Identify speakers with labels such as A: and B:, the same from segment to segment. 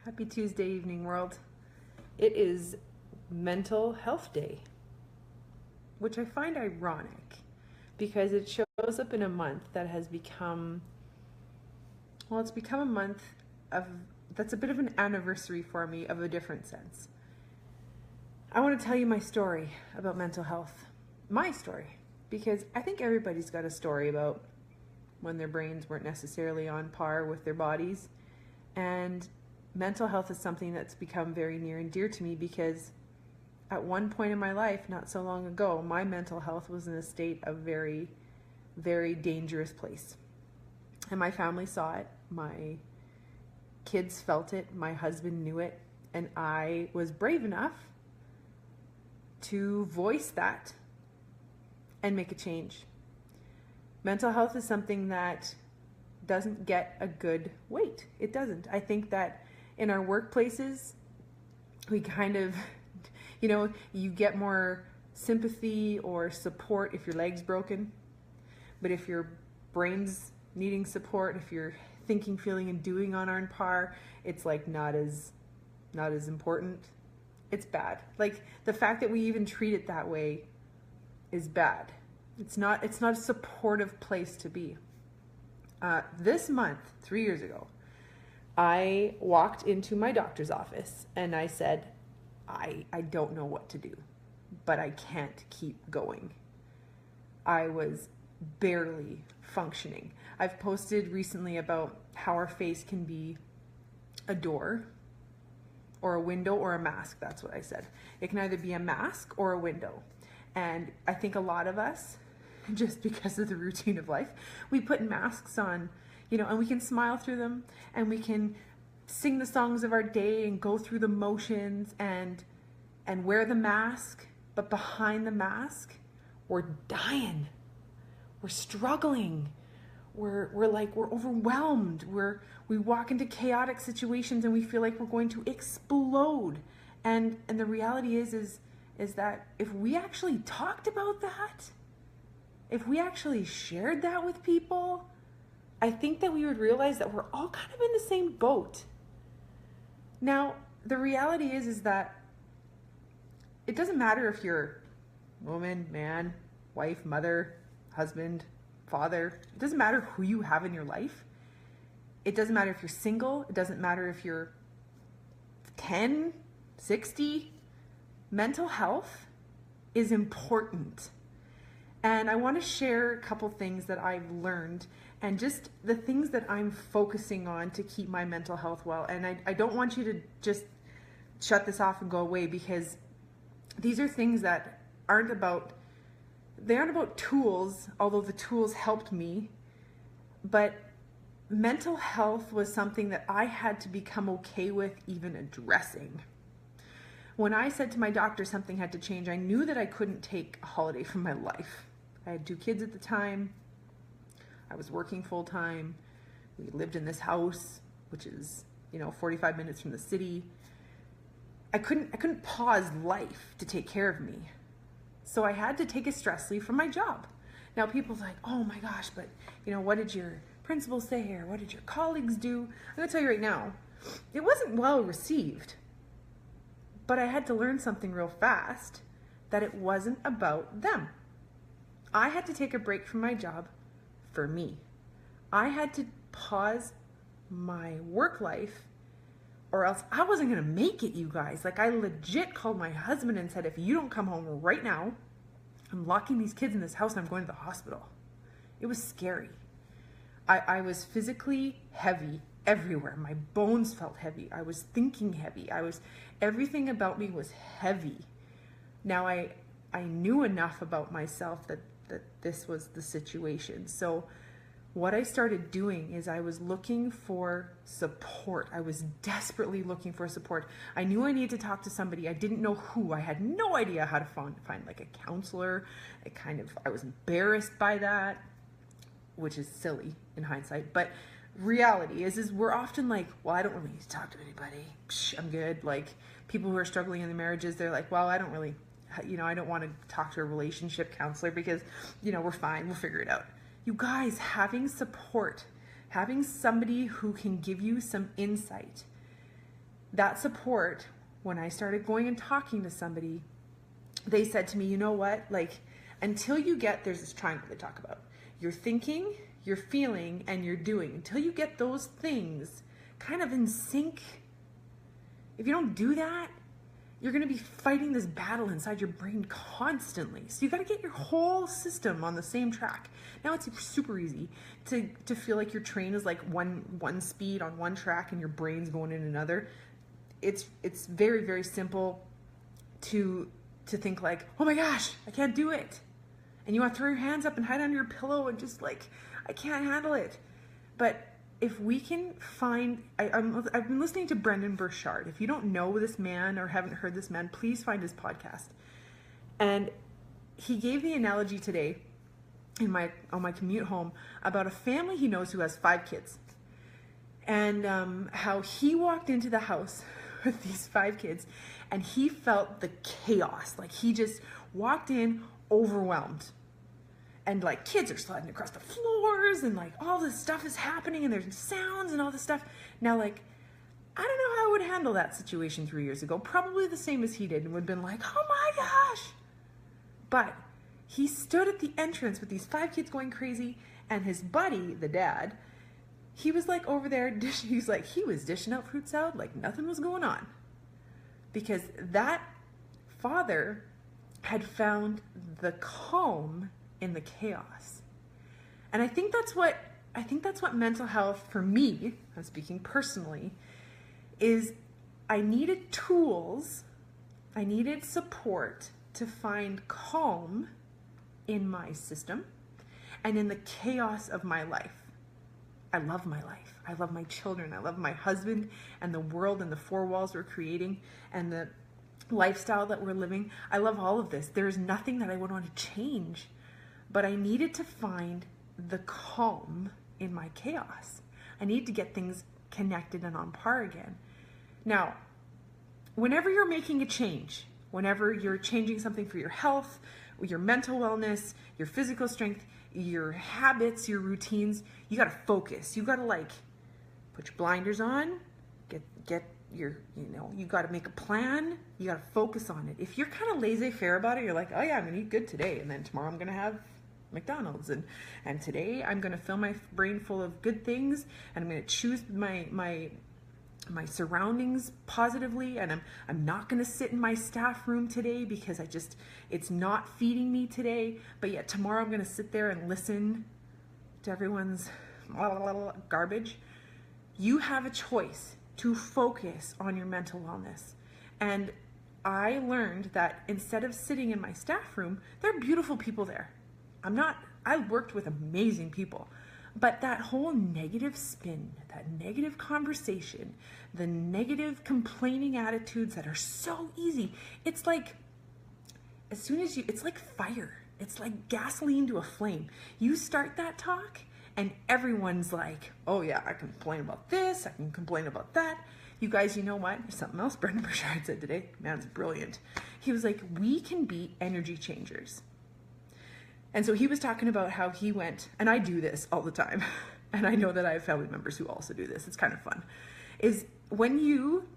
A: Happy Tuesday evening, world. It is Mental Health Day, which I find ironic because it shows up in a month that has become, it's become a month of, that's a bit of an anniversary for me of a different sense. I want to tell you my story about mental health, my story, because I think everybody's got a story about when their brains weren't necessarily on par with their bodies. And mental health is something that's become very near and dear to me because at one point in my life, not so long ago, my mental health was in a state of very, very dangerous place. And my family saw it, my kids felt it, my husband knew it, and I was brave enough to voice that and make a change. Mental health is something that doesn't get a good weight. It doesn't. I think that in our workplaces, we kind of, you get more sympathy or support if your leg's broken. But if your brain's needing support, if your thinking, feeling, and doing on par, it's like not as important. It's bad. Like the fact that we even treat it that way is bad. It's not a supportive place to be. This month, 3 years ago, I walked into my doctor's office and I said, I don't know what to do, but I can't keep going. I was barely functioning. I've posted recently about how our face can be a door or a window or a mask. That's what I said. It can either be a mask or a window. And I think a lot of us, just because of the routine of life, we put masks on, and we can smile through them and we can sing the songs of our day and go through the motions and wear the mask. But behind the mask, we're dying. We're struggling. We're overwhelmed. We walk into chaotic situations and we feel like we're going to explode. And the reality is that if we actually talked about that, if we actually shared that with people, I think that we would realize that we're all kind of in the same boat. Now, the reality is that it doesn't matter if you're woman, man, wife, mother, husband, father. It doesn't matter who you have in your life. It doesn't matter if you're single. It doesn't matter if you're 10, 60. Mental health is important. And I want to share a couple things that I've learned and just the things that I'm focusing on to keep my mental health well. And I don't want you to just shut this off and go away, because these are things that aren't about tools, although the tools helped me. But mental health was something that I had to become okay with even addressing. When I said to my doctor something had to change, I knew that I couldn't take a holiday from my life. I had 2 kids at the time. I was working full time. We lived in this house, which is, 45 minutes from the city. I couldn't pause life to take care of me. So I had to take a stress leave from my job. Now people's like, oh my gosh, but what did your principal say, or what did your colleagues do? I'm gonna tell you right now, it wasn't well received. But I had to learn something real fast, that it wasn't about them. I had to take a break from my job for me. I had to pause my work life, or else I wasn't gonna make it, you guys. Like, I legit called my husband and said, if you don't come home right now, I'm locking these kids in this house and I'm going to the hospital. It was scary. I was physically heavy everywhere. My bones felt heavy. I was thinking heavy. Everything about me was heavy. Now I knew enough about myself that this was the situation. So what I started doing is I was looking for support. I was desperately looking for support. I knew I needed to talk to somebody. I didn't know who. I had no idea how to find like a counselor. I was embarrassed by that, which is silly in hindsight. But reality is we're often like, well, I don't really need to talk to anybody. Psh, I'm good. Like, people who are struggling in their marriages, they're like, well, I don't really, I don't want to talk to a relationship counselor because, we're fine. We'll figure it out. You guys, having support, having somebody who can give you some insight that support, when I started going and talking to somebody, they said to me, you know what, like, until you get, there's this triangle they talk about, you're thinking, you're feeling, and you're doing. Until you get those things kind of in sync, if you don't do that, you're going to be fighting this battle inside your brain constantly. So you got to get your whole system on the same track. Now it's super easy to feel like your train is like one speed on one track and your brain's going in another. It's very, very simple to think like, oh my gosh, I can't do it. And you want to throw your hands up and hide under your pillow and just like, I can't handle it. But if we can find, I've been listening to Brendon Burchard. If you don't know this man or haven't heard this man, please find his podcast. And he gave the analogy today on my commute home about a family he knows who has 5 kids. And how he walked into the house with these 5 kids and he felt the chaos. Like he just walked in overwhelmed. And like kids are sliding across the floors and like all this stuff is happening and there's sounds and all this stuff. Now, like, I don't know how I would handle that situation 3 years ago. Probably the same as he did and would have been like, oh my gosh. But he stood at the entrance with these 5 kids going crazy and his buddy, the dad, he was like over there, he was dishing out fruit salad like nothing was going on. Because that father had found the calm in the chaos. And I think that's what mental health for me, I'm speaking personally, is I needed tools, I needed support to find calm in my system and in the chaos of my life. I love my life. I love my children. I love my husband and the world and the 4 walls we're creating and the lifestyle that we're living. I love all of this. There's nothing that I would want to change. But I needed to find the calm in my chaos. I need to get things connected and on par again. Now, whenever you're making a change, whenever you're changing something for your health, your mental wellness, your physical strength, your habits, your routines, you got to focus. You got to like put your blinders on, get your, you got to make a plan. You got to focus on it. If you're kind of laissez-faire about it, you're like, oh yeah, I'm going to eat good today. And then tomorrow I'm going to have McDonald's and today I'm going to fill my brain full of good things and I'm going to choose my surroundings positively and I'm not going to sit in my staff room today because it's not feeding me today, but yet tomorrow I'm going to sit there and listen to everyone's garbage. You have a choice to focus on your mental wellness. And I learned that instead of sitting in my staff room, there are beautiful people there. I worked with amazing people, but that whole negative spin, that negative conversation, the negative complaining attitudes that are so easy, it's like, it's like fire. It's like gasoline to a flame. You start that talk and everyone's like, oh yeah, I can complain about this, I can complain about that. You guys, you know what? There's something else Brendon Burchard said today. Man's brilliant. He was like, we can be energy changers. And so he was talking about how he went, and I do this all the time, and I know that I have family members who also do this. It's kind of fun. Is when you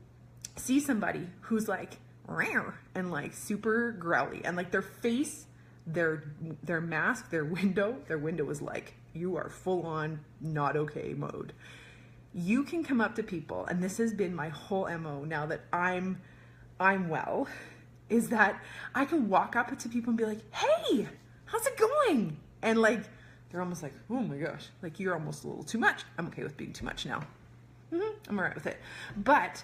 A: see somebody who's like, rare, and like super growly, and like their face, their mask, their window is like, you are full on not okay mode. You can come up to people, and this has been my whole MO now that I'm well, is that I can walk up to people and be like, hey, how's it going? And like, they're almost like, oh my gosh, like you're almost a little too much. I'm okay with being too much now. I'm all right with it. But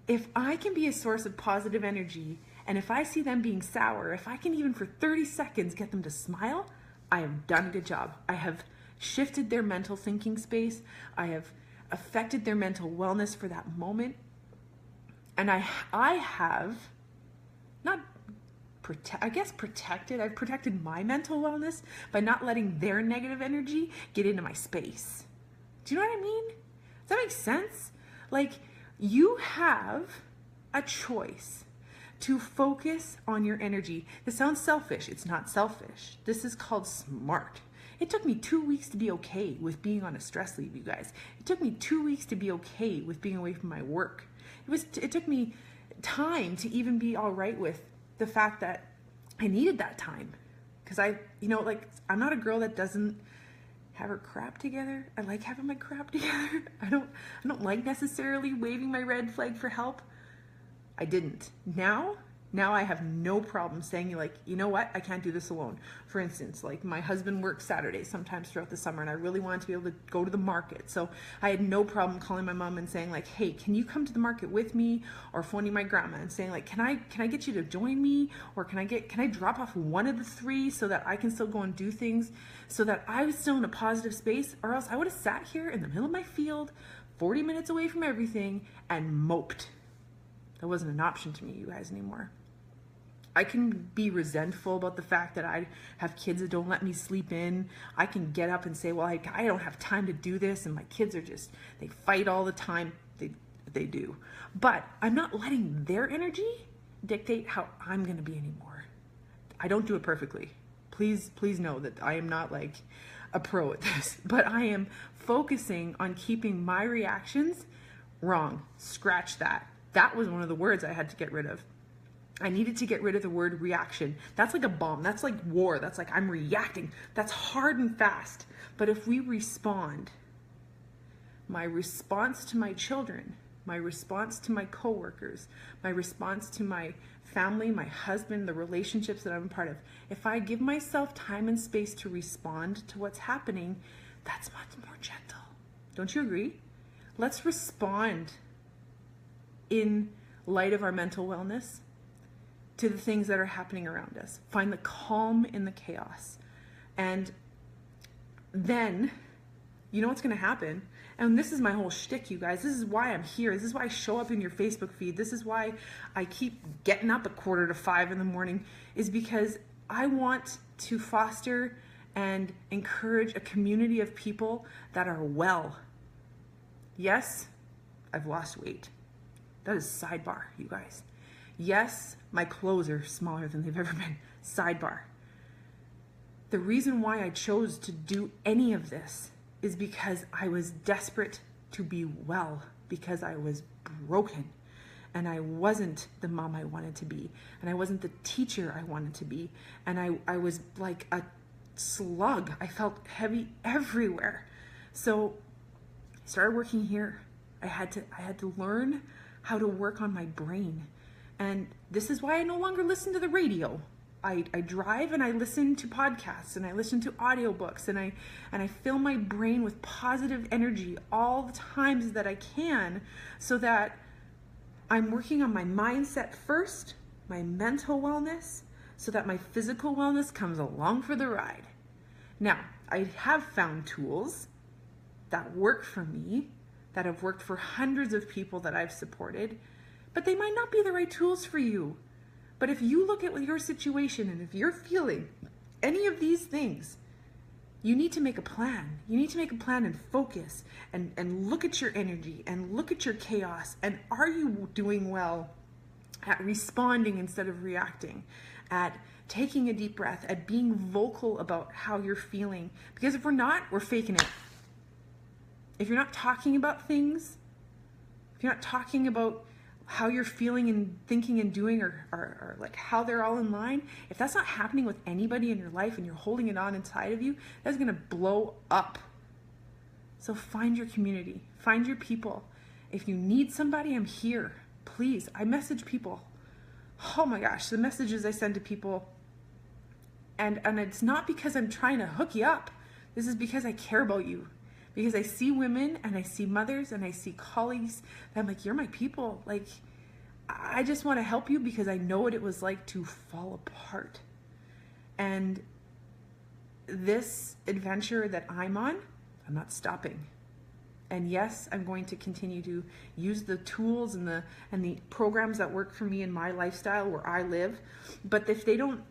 A: if I can be a source of positive energy, and if I see them being sour, if I can even for 30 seconds get them to smile, I have done a good job. I have shifted their mental thinking space. I have affected their mental wellness for that moment. And I have not protected. I've protected my mental wellness by not letting their negative energy get into my space. Do you know what I mean? Does that make sense? Like, you have a choice to focus on your energy. This sounds selfish. It's not selfish. This is called smart. It took me 2 weeks to be okay with being on a stress leave, you guys. It took me 2 weeks to be okay with being away from my work. It took me time to even be all right with the fact that I needed that time. Because I'm not a girl that doesn't have her crap together. I like having my crap together. I don't like necessarily waving my red flag for help. I didn't. Now I have no problem saying, like, you know what, I can't do this alone. For instance, like, my husband works Saturdays sometimes throughout the summer, and I really wanted to be able to go to the market. So I had no problem calling my mom and saying, like, hey, can you come to the market with me? Or phoning my grandma and saying, like, can I get you to join me? Or can I drop off one of the three so that I can still go and do things, so that I was still in a positive space? Or else I would have sat here in the middle of my field, 40 minutes away from everything, and moped. That wasn't an option to me, you guys, anymore. I can be resentful about the fact that I have kids that don't let me sleep in. I can get up and say, well, I don't have time to do this, and my kids are just, they fight all the time. They do. But I'm not letting their energy dictate how I'm going to be anymore. I don't do it perfectly. Please know that I am not like a pro at this, but I am focusing on keeping my reactions wrong. Scratch that. That was one of the words I had to get rid of. I needed to get rid of the word reaction. That's like a bomb. That's like war. That's like I'm reacting. That's hard and fast. But if we respond, my response to my children, my response to my coworkers, my response to my family, my husband, the relationships that I'm a part of, if I give myself time and space to respond to what's happening, that's much more gentle. Don't you agree? Let's respond in light of our mental wellness to the things that are happening around us. Find the calm in the chaos. And then, you know what's going to happen? And this is my whole shtick, you guys. This is why I'm here. This is why I show up in your Facebook feed. This is why I keep getting up at 4:45 in the morning, is because I want to foster and encourage a community of people that are well. Yes, I've lost weight. That is sidebar, you guys. Yes, my clothes are smaller than they've ever been. Sidebar. The reason why I chose to do any of this is because I was desperate to be well, because I was broken, and I wasn't the mom I wanted to be, and I wasn't the teacher I wanted to be, and I was like a slug. I felt heavy everywhere. So I started working here. I had to learn how to work on my brain. And this is why I no longer listen to the radio. I drive and I listen to podcasts and I listen to audiobooks and I fill my brain with positive energy all the times that I can, so that I'm working on my mindset first, my mental wellness, so that my physical wellness comes along for the ride. Now, I have found tools that work for me, that have worked for hundreds of people that I've supported, but they might not be the right tools for you. But if you look at your situation and if you're feeling any of these things, you need to make a plan. You need to make a plan and focus and look at your energy and look at your chaos. And are you doing well at responding instead of reacting, at taking a deep breath, at being vocal about how you're feeling? Because if we're not, we're faking it. If you're not talking about things, if you're not talking about how you're feeling and thinking and doing, or like how they're all in line, if that's not happening with anybody in your life and you're holding it on inside of you, that's going to blow up. So find your community, find your people. If you need somebody, I'm here. Please, I message people. Oh my gosh, the messages I send to people. And it's not because I'm trying to hook you up. This is because I care about you. Because I see women and I see mothers and I see colleagues that I'm like, you're my people. Like, I just want to help you because I know what it was like to fall apart. And this adventure that I'm on, I'm not stopping. And yes, I'm going to continue to use the tools and the programs that work for me in my lifestyle where I live. But if they're not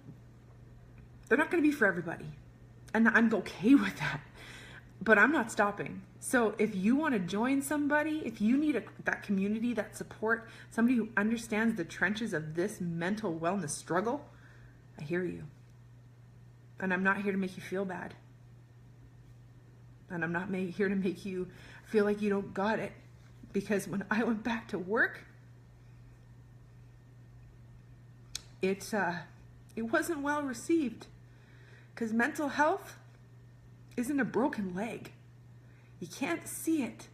A: going to be for everybody. And I'm okay with that. But I'm not stopping. So if you want to join somebody, if you need that community, that support, somebody who understands the trenches of this mental wellness struggle, I hear you. And I'm not here to make you feel bad. And I'm not here to make you feel like you don't got it. Because when I went back to work, it wasn't well received. Because mental health isn't a broken leg. You can't see it.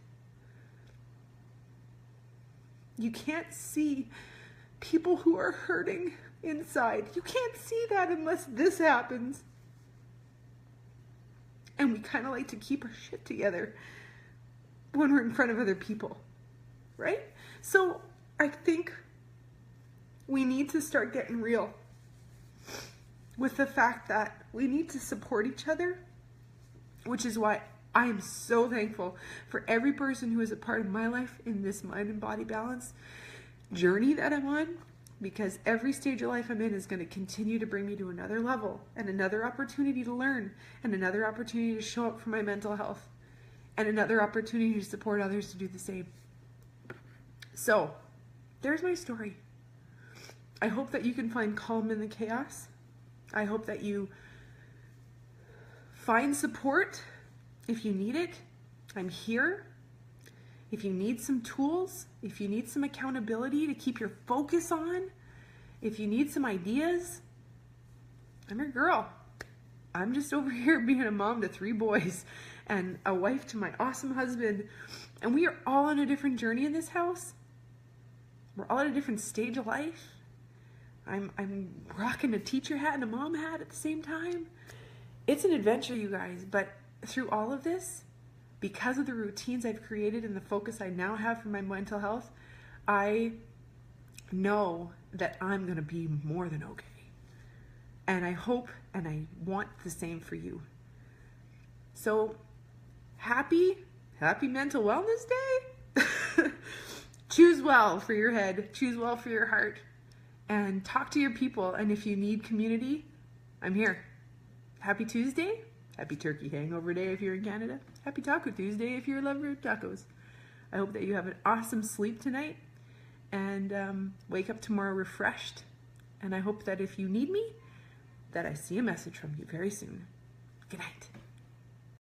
A: You can't see people who are hurting inside. You can't see that unless this happens. And we kind of like to keep our shit together when we're in front of other people, right? So I think we need to start getting real with the fact that we need to support each other, which is why I am so thankful for every person who is a part of my life in this mind and body balance journey that I'm on, because every stage of life I'm in is going to continue to bring me to another level and another opportunity to learn and another opportunity to show up for my mental health and another opportunity to support others to do the same. So there's my story. I hope that you can find calm in the chaos. I hope that you find support if you need it. I'm here. If you need some tools, if you need some accountability to keep your focus on, if you need some ideas, I'm your girl. I'm just over here being a mom to 3 boys and a wife to my awesome husband. And we are all on a different journey in this house. We're all at a different stage of life. I'm rocking a teacher hat and a mom hat at the same time. It's an adventure, you guys, but through all of this, because of the routines I've created and the focus I now have for my mental health, I know that I'm going to be more than okay. And I hope and I want the same for you. So happy Mental Wellness Day. Choose well for your head. Choose well for your heart. And talk to your people. And if you need community, I'm here. Happy Tuesday. Happy Turkey Hangover Day if you're in Canada. Happy Taco Tuesday if you're a lover of tacos. I hope that you have an awesome sleep tonight and wake up tomorrow refreshed. And I hope that if you need me, that I see a message from you very soon. Good night.